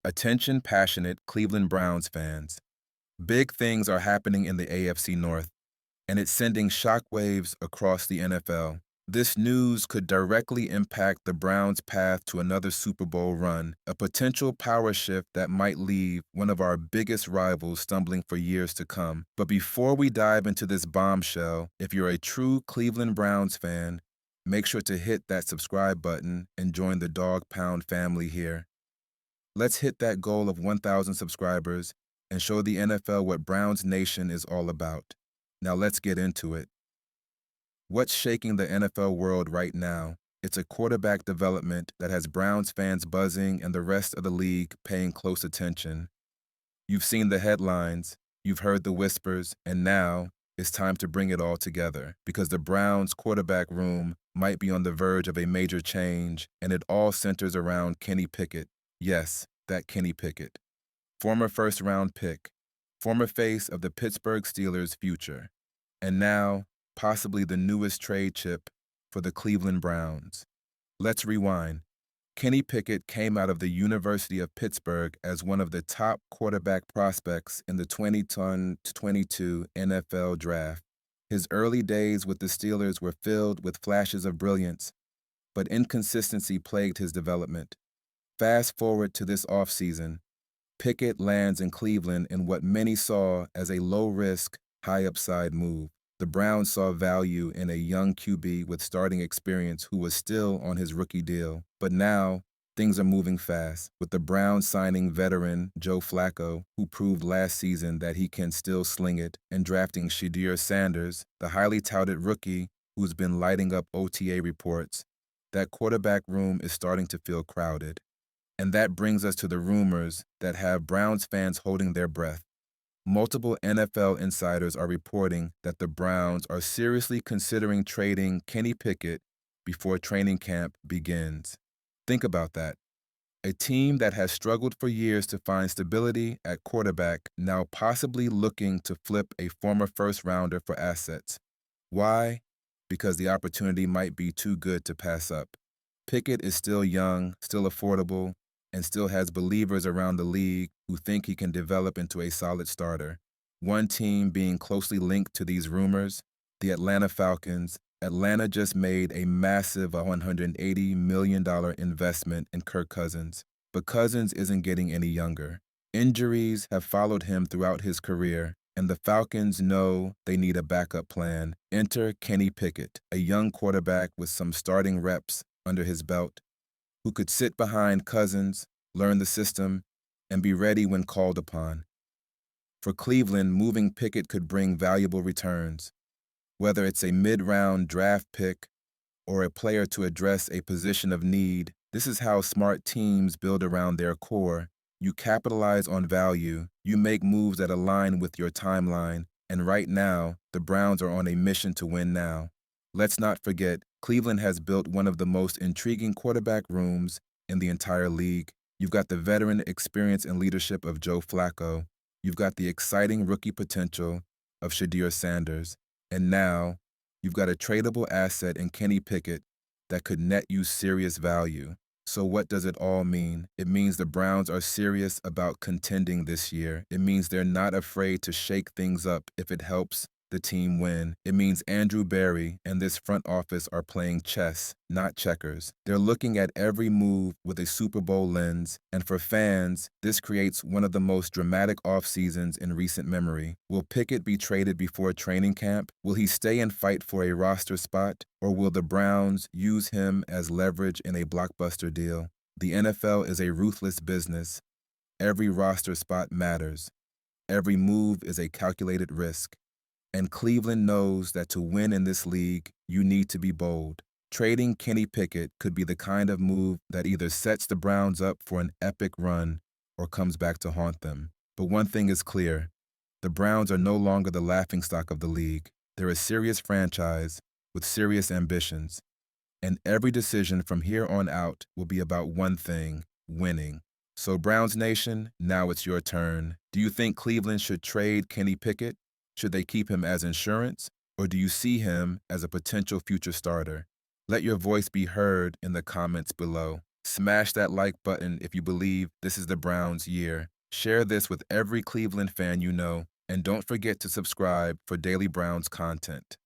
Attention passionate Cleveland Browns fans. Big things are happening in the AFC North, and it's sending shockwaves across the NFL. This news could directly impact the Browns' path to another Super Bowl run, a potential power shift that might leave one of our biggest rivals stumbling for years to come. But before we dive into this bombshell, if you're a true Cleveland Browns fan, make sure to hit that subscribe button and join the Dawg Pound family here. Let's hit that goal of 1,000 subscribers and show the NFL what Browns Nation is all about. Now let's get into it. What's shaking the NFL world right now? It's a quarterback development that has Browns fans buzzing and the rest of the league paying close attention. You've seen the headlines, you've heard the whispers, and now it's time to bring it all together because the Browns quarterback room might be on the verge of a major change, and it all centers around Kenny Pickett. Yes, that Kenny Pickett. Former first-round pick, former face of the Pittsburgh Steelers' future, and now possibly the newest trade chip for the Cleveland Browns. Let's rewind. Kenny Pickett came out of the University of Pittsburgh as one of the top quarterback prospects in the 2022 NFL Draft. His early days with the Steelers were filled with flashes of brilliance, but inconsistency plagued his development. Fast forward to this offseason, Pickett lands in Cleveland in what many saw as a low-risk, high-upside move. The Browns saw value in a young QB with starting experience who was still on his rookie deal. But now, things are moving fast, with the Browns signing veteran Joe Flacco, who proved last season that he can still sling it, and drafting Shedeur Sanders, the highly touted rookie who's been lighting up OTA reports. That quarterback room is starting to feel crowded. And that brings us to the rumors that have Browns fans holding their breath. Multiple NFL insiders are reporting that the Browns are seriously considering trading Kenny Pickett before training camp begins. Think about that. A team that has struggled for years to find stability at quarterback now possibly looking to flip a former first-rounder for assets. Why? Because the opportunity might be too good to pass up. Pickett is still young, still affordable, and still has believers around the league who think he can develop into a solid starter. One team being closely linked to these rumors, the Atlanta Falcons. Atlanta just made a massive $180 million investment in Kirk Cousins, but Cousins isn't getting any younger. Injuries have followed him throughout his career, and the Falcons know they need a backup plan. Enter Kenny Pickett, a young quarterback with some starting reps under his belt, who could sit behind Cousins, learn the system, and be ready when called upon. For Cleveland, moving Pickett could bring valuable returns, whether it's a mid-round draft pick or a player to address a position of need. This is how smart teams build around their core. You capitalize on value, you make moves that align with your timeline, and right now, the Browns are on a mission to win now. Let's not forget, Cleveland has built one of the most intriguing quarterback rooms in the entire league. You've got the veteran experience and leadership of Joe Flacco. You've got the exciting rookie potential of Shedeur Sanders. And now, you've got a tradable asset in Kenny Pickett that could net you serious value. So what does it all mean? It means the Browns are serious about contending this year. It means they're not afraid to shake things up if it helps the team win. It means Andrew Berry and this front office are playing chess, not checkers. They're looking at every move with a Super Bowl lens, and for fans, this creates one of the most dramatic off-seasons in recent memory. Will Pickett be traded before training camp? Will he stay and fight for a roster spot? Or will the Browns use him as leverage in a blockbuster deal? The NFL is a ruthless business. Every roster spot matters. Every move is a calculated risk. And Cleveland knows that to win in this league, you need to be bold. Trading Kenny Pickett could be the kind of move that either sets the Browns up for an epic run or comes back to haunt them. But one thing is clear. The Browns are no longer the laughingstock of the league. They're a serious franchise with serious ambitions. And every decision from here on out will be about one thing: winning. So Browns Nation, now it's your turn. Do you think Cleveland should trade Kenny Pickett? Should they keep him as insurance, or do you see him as a potential future starter? Let your voice be heard in the comments below. Smash that like button if you believe this is the Browns' year. Share this with every Cleveland fan you know, and don't forget to subscribe for daily Browns content.